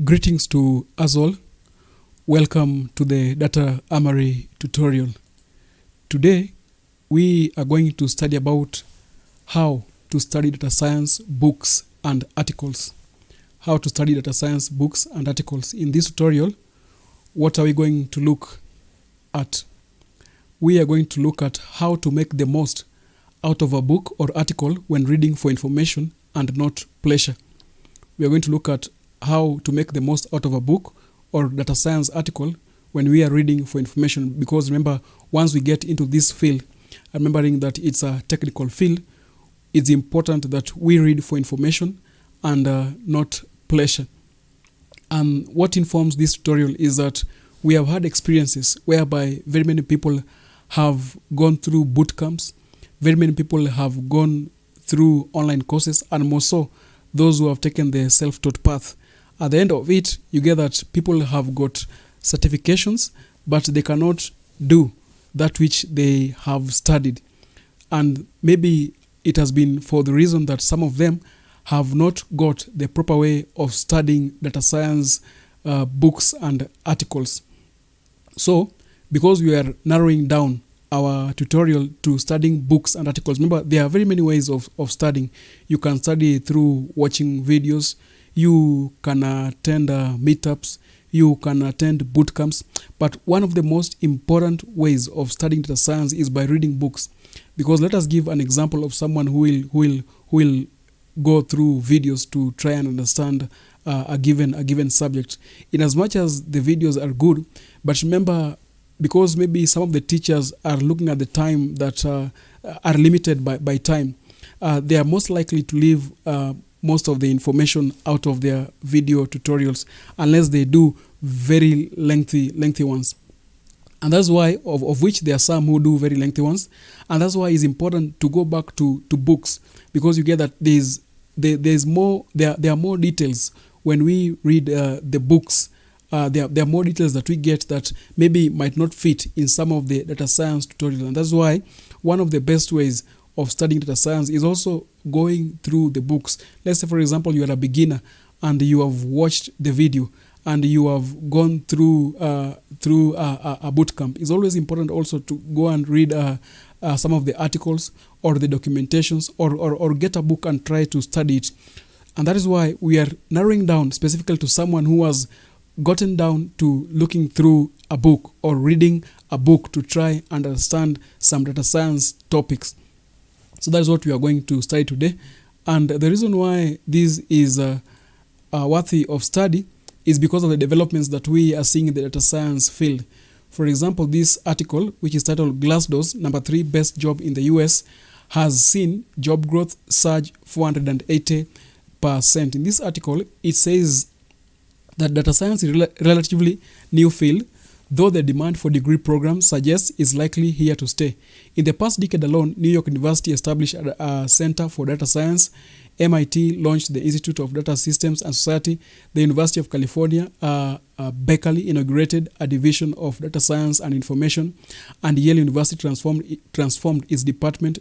Greetings to us all. Welcome to the Data Armory tutorial. Today, we are going to study about how to study data science books and articles. How to study data science books and articles. In this tutorial, what are we going to look at? We are going to look at how to make the most out of a book or article when reading for information and not pleasure. We are going to look at how to make the most out of a book or data science article when we are reading for information, because remember, once we get into this field, remembering that it's a technical field, it's important that we read for information and not pleasure. And what informs this tutorial is that we have had experiences whereby very many people have gone through boot camps, very many people have gone through online courses, and more so those who have taken the self-taught path. At the end of it, you get that people have got certifications, but they cannot do that which they have studied. And maybe it has been for the reason that some of them have not got the proper way of studying data science books and articles. So, because we are narrowing down our tutorial to studying books and articles, remember, there are very many ways of studying. You can study through watching videos, you can attend meetups, you can attend boot camps, but one of the most important ways of studying data science is by reading books. Because let us give an example of someone who will go through videos to try and understand a given subject. In as much as the videos are good, but remember, because maybe some of the teachers are looking at the time that are limited by time, they are most likely to leave most of the information out of their video tutorials unless they do very lengthy ones. And that's why, of which there are some who do very lengthy ones, and that's why it's important to go back to books, because you get that there's more, there are more details when we read the books. There are more details that we get that maybe might not fit in some of the data science tutorials. And that's why one of the best ways of studying data science is also going through the books. Let's say, for example, you are a beginner and you have watched the video and you have gone through a boot camp. It's always important also to go and read some of the articles or the documentations or get a book and try to study it. And that is why we are narrowing down specifically to someone who has gotten down to looking through a book or reading a book to try and understand some data science topics. So that is what we are going to study today. And the reason why this is worthy of study is because of the developments that we are seeing in the data science field. For example, this article, which is titled Glassdoor's number 3 best job in the US, has seen job growth surge 480%. In this article, it says that data science is relatively new field, though the demand for degree programs suggests is likely here to stay. In the past decade alone, New York University established a Center for Data Science. MIT launched the Institute of Data Systems and Society. The University of California, Berkeley, inaugurated a division of data science and information, and Yale University transformed its department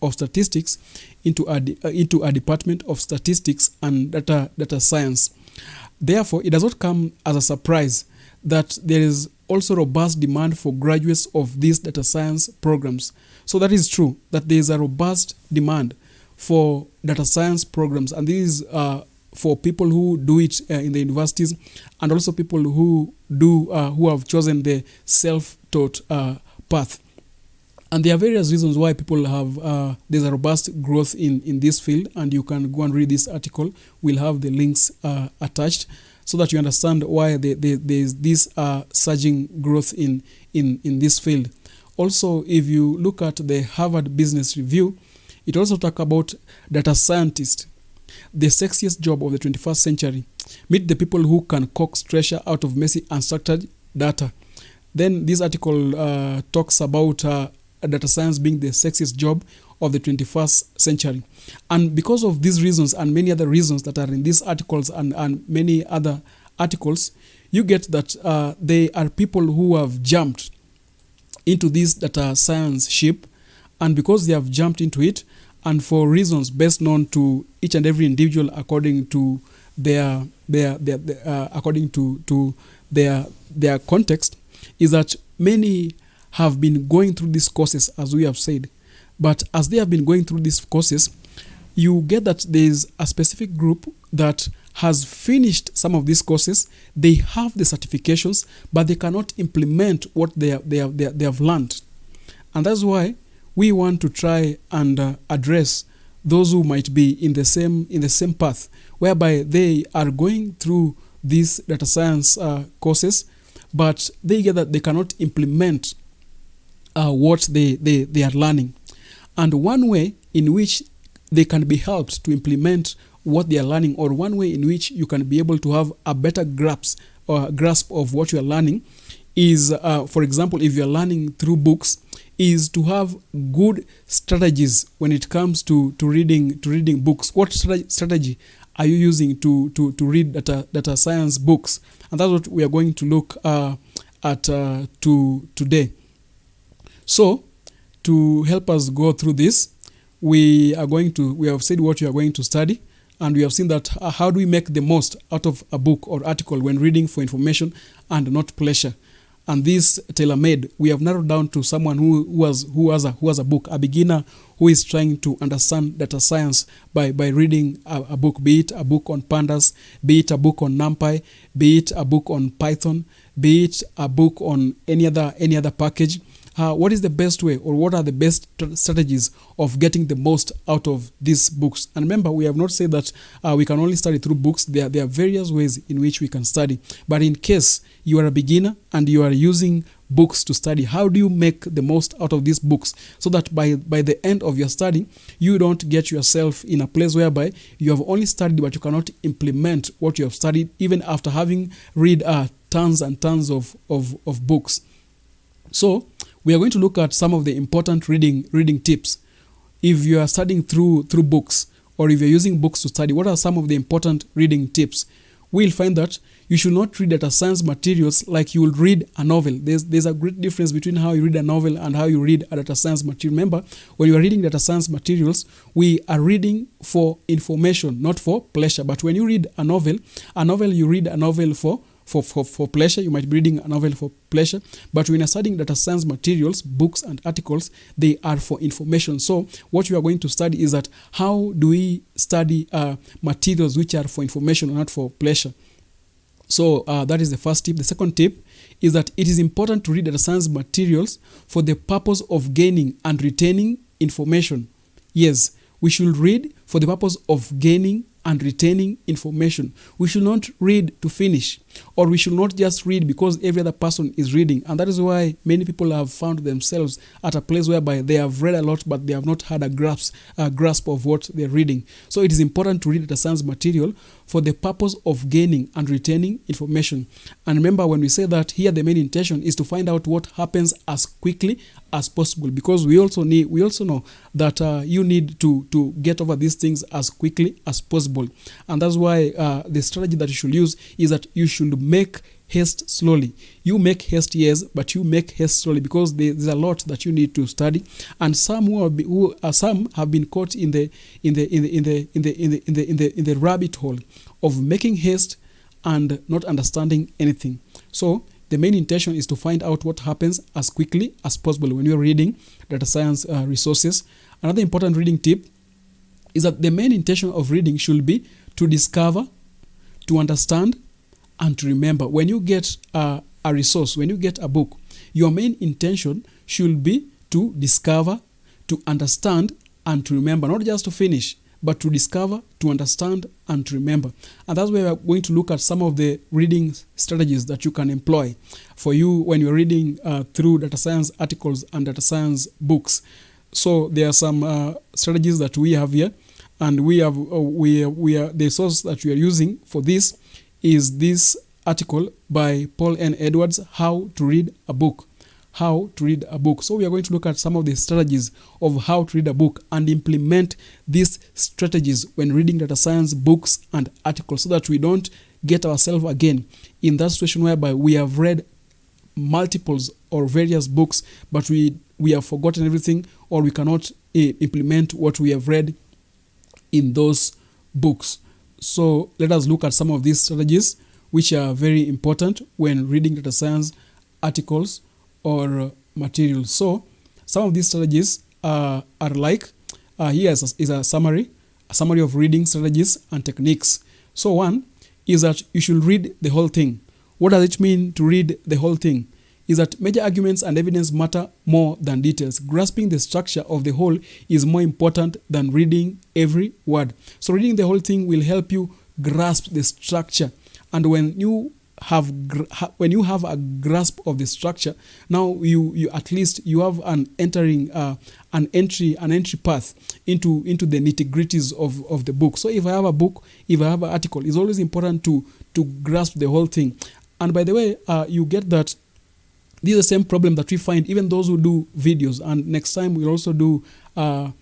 of statistics into a department of statistics and data science. Therefore, it does not come as a surprise that there is also robust demand for graduates of these data science programs. So that is true, that there is a robust demand for data science programs, and this is for people who do it in the universities, and also people who have chosen the self-taught path. And there are various reasons why people have there's a robust growth in this field, and you can go and read this article. We'll have the links attached so that you understand why there's this surging growth in this field. Also, if you look at the Harvard Business Review, it also talks about data scientist, the sexiest job of the 21st century. Meet the people who can coax treasure out of messy, unstructured data. Then this article talks about data science being the sexiest job of the 21st century. And because of these reasons and many other reasons that are in these articles and many other articles, you get that they are people who have jumped into this data science ship, and because they have jumped into it, and for reasons best known to each and every individual according to according to their context, is that many have been going through these courses, as we have said. But as they have been going through these courses, you get that there is a specific group that has finished some of these courses. They have the certifications, but they cannot implement what they have learned. And that's why we want to try and address those who might be in the same path, whereby they are going through these data science courses, but they get that they cannot implement what they are learning. And one way in which they can be helped to implement what they are learning, or one way in which you can be able to have a better grasp of what you are learning, is, for example, if you are learning through books, is to have good strategies when it comes to reading books. What strategy are you using to read data science books? And that's what we are going to look at today. So, to help us go through this, we have said what you are going to study, and we have seen that how do we make the most out of a book or article when reading for information and not pleasure. And this tailor-made, we have narrowed down to someone who has a book, a beginner who is trying to understand data science by reading a book, be it a book on pandas, be it a book on NumPy, be it a book on Python, be it a book on any other package. What is the best way, or what are the best strategies of getting the most out of these books? And remember, we have not said that we can only study through books. There are various ways in which we can study. But in case you are a beginner and you are using books to study, how do you make the most out of these books, so that by the end of your study, you don't get yourself in a place whereby you have only studied but you cannot implement what you have studied, even after having read tons and tons of books. So, we are going to look at some of the important reading tips. If you are studying through books, or if you're using books to study, what are some of the important reading tips? We'll find that you should not read data science materials like you will read a novel. There's a great difference between how you read a novel and how you read a data science material. Remember, when you are reading data science materials, we are reading for information, not for pleasure. But when you read a novel, you read a novel for pleasure. You might be reading a novel for pleasure, but when you're studying data science materials, books and articles, they are for information. So what you are going to study is that how do we study materials which are for information and not for pleasure. So that is the first tip. The second tip is that it is important to read data science materials for the purpose of gaining and retaining information. Yes, we should read for the purpose of gaining and retaining information. We should not read to finish, or we should not just read because every other person is reading. And that is why many people have found themselves at a place whereby they have read a lot, but they have not had a grasp of what they're reading. So it is important to read data science material for the purpose of gaining and retaining information. And remember, when we say that here, the main intention is to find out what happens as quickly as possible, because we also know that you need to get over these things as quickly as possible. And that's why the strategy that you should use is that you should make haste slowly. You make haste, yes, but you make haste slowly, because there's a lot that you need to study. And some some have been caught in the rabbit hole of making haste and not understanding anything. So the main intention is to find out what happens as quickly as possible when you're reading data science resources. Another important reading tip is that the main intention of reading should be to discover, to understand, and to remember. When you get a resource, when you get a book, your main intention should be to discover, to understand, and to remember. Not just to finish, but to discover, to understand, and to remember. And that's where we are going to look at some of the reading strategies that you can employ for you when you're reading through data science articles and data science books. So there are some strategies that we have here, and we are the source that we are using for this is this article by Paul N. Edwards, How to Read a Book. How to read a book. So we are going to look at some of the strategies of how to read a book and implement these strategies when reading data science books and articles, so that we don't get ourselves again in that situation whereby we have read multiples or various books, but we have forgotten everything, or we cannot implement what we have read in those books. So let us look at some of these strategies which are very important when reading data science articles or materials. So some of these strategies are like, here is a summary of reading strategies and techniques. So one is that you should read the whole thing. What does it mean to read the whole thing? Is that major arguments and evidence matter more than details. Grasping the structure of the whole is more important than reading every word. So reading the whole thing will help you grasp the structure. And when you have a grasp of the structure, now you at least you have an entry path into the nitty-gritties of the book. So if I have a book, if I have an article, it's always important to grasp the whole thing. And by the way, you get that this is the same problem that we find even those who do videos. And next time we'll also do how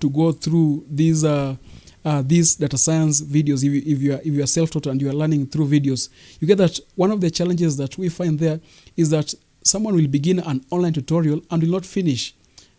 to go through these data science videos. If you are self-taught and you are learning through videos, you get that one of the challenges that we find there is that someone will begin an online tutorial and will not finish.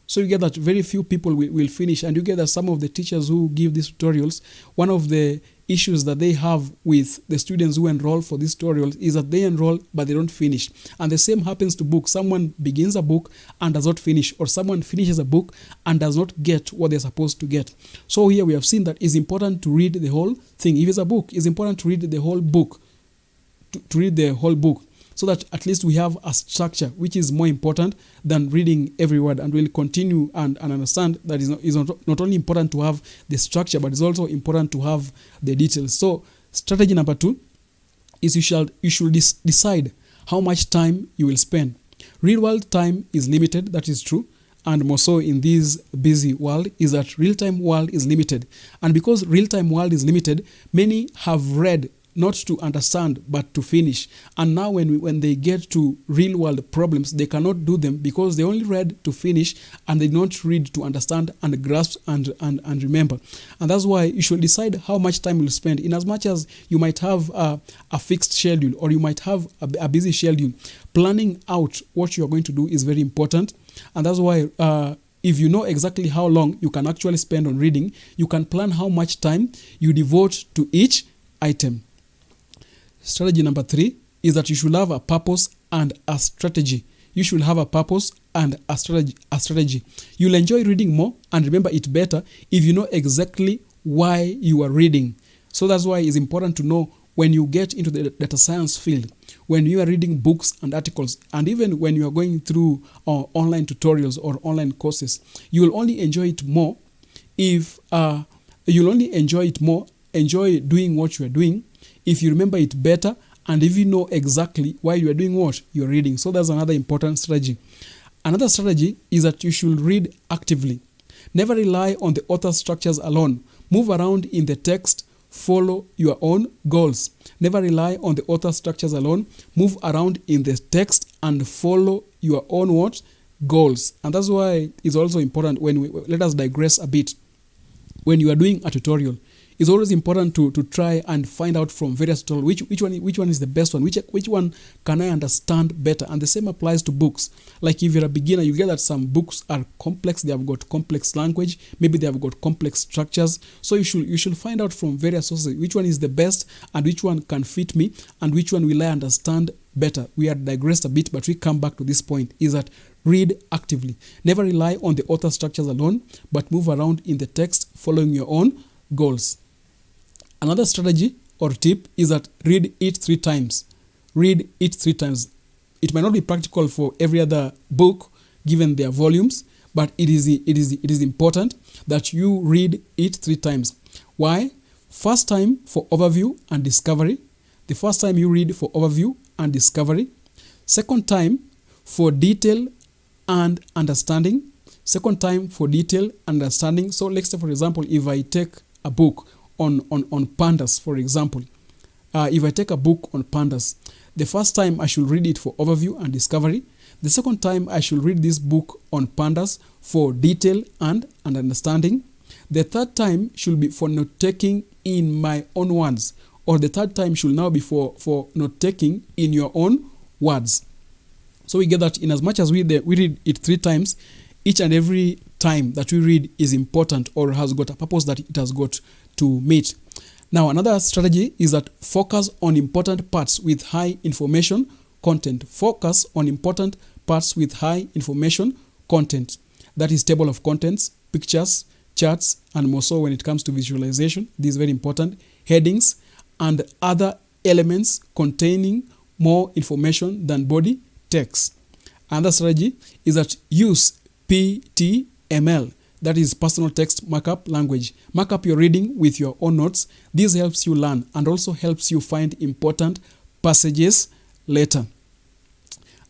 So you get that very few people will finish, and you get that some of the teachers who give these tutorials, one of the issues that they have with the students who enroll for these tutorials is that they enroll but they don't finish. And the same happens to books. Someone begins a book and does not finish, or someone finishes a book and does not get what they're supposed to get. So here we have seen that it's important to read the whole thing. If it's a book, it's important to read the whole book, to read the whole book, so that at least we have a structure, which is more important than reading every word. And we'll continue and understand that it's not only important to have the structure, but it's also important to have the details. So strategy number 2 is you should decide how much time you will spend. Real world time is limited, that is true. And more so in this busy world, is that real-time world is limited. And because real-time world is limited, many have read not to understand, but to finish. And now when they get to real world problems, they cannot do them because they only read to finish and they don't read to understand and grasp and remember. And that's why you should decide how much time you'll spend. In as much as you might have a fixed schedule, or you might have a busy schedule, planning out what you're going to do is very important. And that's why if you know exactly how long you can actually spend on reading, you can plan how much time you devote to each item. Strategy number 3 is that you should have a purpose and a strategy. You should have a purpose and a strategy. You'll enjoy reading more and remember it better if you know exactly why you are reading. So that's why it's important to know when you get into the data science field, when you are reading books and articles, and even when you are going through online tutorials or online courses, you will only enjoy it more if enjoy doing what you are doing if you remember it better and if you know exactly why you are doing what you're reading. So that's another important strategy. Another strategy is that you should read actively. Never rely on the author's structures alone. Move around in the text. Follow your own goals. Never rely on the author's structures alone. Move around in the text and follow your own goals. And that's why it's also important let us digress a bit. When you are doing a tutorial, it's always important to try and find out from various tutorials which one is the best one, which one can I understand better. And the same applies to books. Like if you're a beginner, you get that some books are complex, they have got complex language, maybe they have got complex structures. So you should find out from various sources which one is the best and which one can fit me and which one will I understand better. We have digressed a bit, but we come back to this point, is that read actively. Never rely on the author structures alone, but move around in the text following your own goals. Another strategy or tip is that read it 3 times. Read it 3 times. It might not be practical for every other book given their volumes, but it is important that you read it 3 times. Why? First time for overview and discovery. The first time you read for overview and discovery. Second time for detail and understanding. Second time for detail and understanding. So let's say, for example, if I take a book on pandas, for example, if I take a book on pandas, the first time I should read it for overview and discovery. The second time I should read this book on pandas for detail and understanding. The third time should be for note-taking in my own words, or the third time should now be for note-taking in your own words. So we get that in as much as we read it 3 times, each and every time that we read is important or has got a purpose that it has got to meet. Now, another strategy is that focus on important parts with high information content. Focus on important parts with high information content. That is table of contents, pictures, charts, and more so when it comes to visualization. This is very important. Headings and other elements containing more information than body text. Another strategy is that use PTML. That is personal text markup language. Mark up your reading with your own notes. This helps you learn and also helps you find important passages later.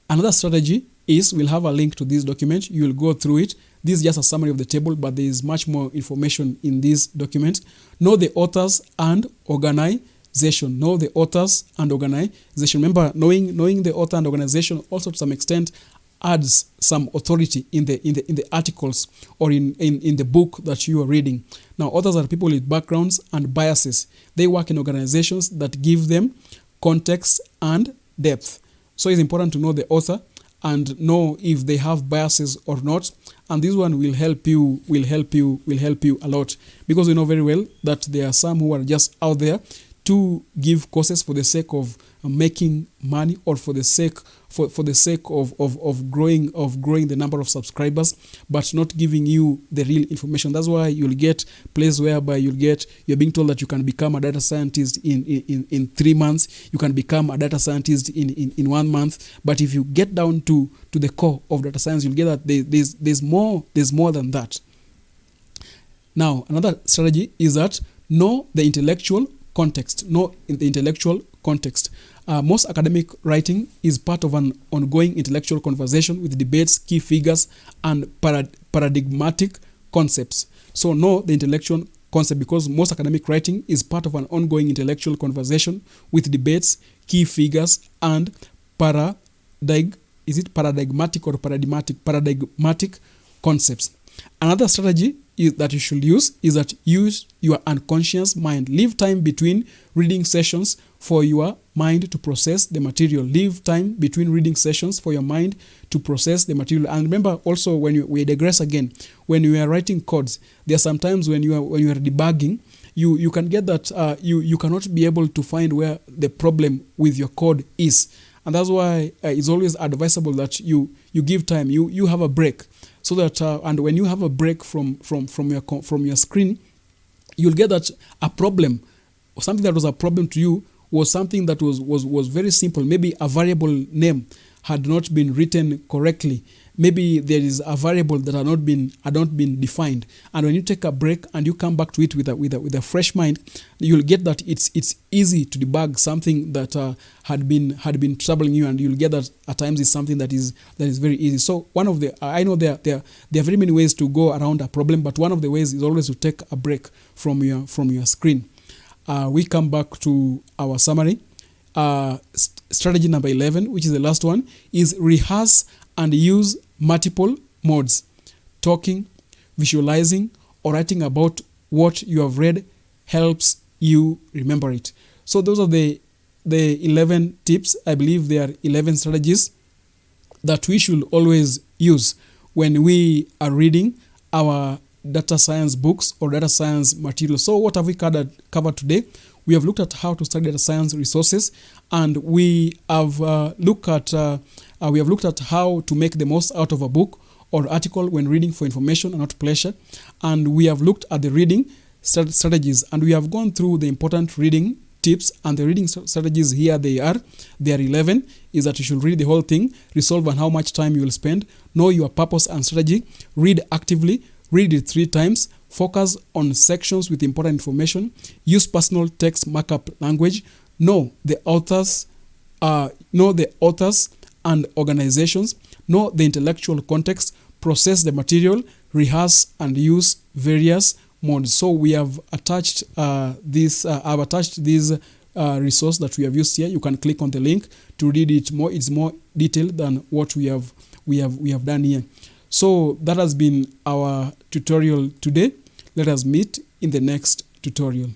Another strategy is, we'll have a link to this document. You'll go through it. This is just a summary of the table, but there is much more information in this document. Know the authors and organization. Know the authors and organization. Remember, knowing the author and organization also to some extent adds some authority in the articles or in the book that you are reading. Now, authors are people with backgrounds and biases. They work in organizations that give them context and depth. So it's important to know the author and know if they have biases or not. And this one will help you a lot, because we know very well that there are some who are just out there to give courses for the sake of making money or for the sake of growing the number of subscribers, but not giving you the real information. That's why you'll get places whereby you're being told that you can become a data scientist in 3 months, you can become a data scientist in 1 month. But if you get down to the core of data science, you'll get that there's more than that. Now, another strategy is that know the intellectual context. Know in the intellectual context. Most academic writing is part of an ongoing intellectual conversation with debates, key figures, and paradigmatic concepts. So know the intellectual concept, because most academic writing is part of an ongoing intellectual conversation with debates, key figures, and paradigmatic concepts. Another strategy that you should use is that use your unconscious mind. Leave time between reading sessions for your mind to process the material. Leave time between reading sessions for your mind to process the material. And remember also, when we digress again, when you are writing codes, there are some times when you are debugging, you can get that you cannot be able to find where the problem with your code is. And that's why it's always advisable that you give time, you have a break, so that and when you have a break from your screen, you'll get that a problem, something that was a problem to you, was something that was very simple. Maybe a variable name had not been written correctly. Maybe there is a variable that had not been defined. And when you take a break and you come back to it with a fresh mind, you'll get that it's easy to debug something that had been troubling you, and you'll get that at times it's something that is very easy. So one of the I know there are very many ways to go around a problem, but one of the ways is always to take a break from your screen. We come back to our summary. Strategy number 11, which is the last one, is rehearse and use multiple modes. Talking, visualizing, or writing about what you have read helps you remember it. So those are the 11 tips. I believe there are 11 strategies that we should always use when we are reading our data science books or data science material. So what have we covered today? We have looked at how to study data science resources, and we have looked at how to make the most out of a book or article when reading for information and not pleasure. And we have looked at the reading strategies, and we have gone through the important reading tips. And the reading strategies here, they are 11, is that you should read the whole thing, resolve on how much time you will spend, know your purpose and strategy, read actively, read it 3 times, focus on sections with important information, use personal text markup language, know the authors and organizations, know the intellectual context, process the material, rehearse and use various modes. So we have attached I've attached this resource that we have used here. You can click on the link to read it more. It's more detailed than what we have done here. So that has been our tutorial today. Let us meet in the next tutorial.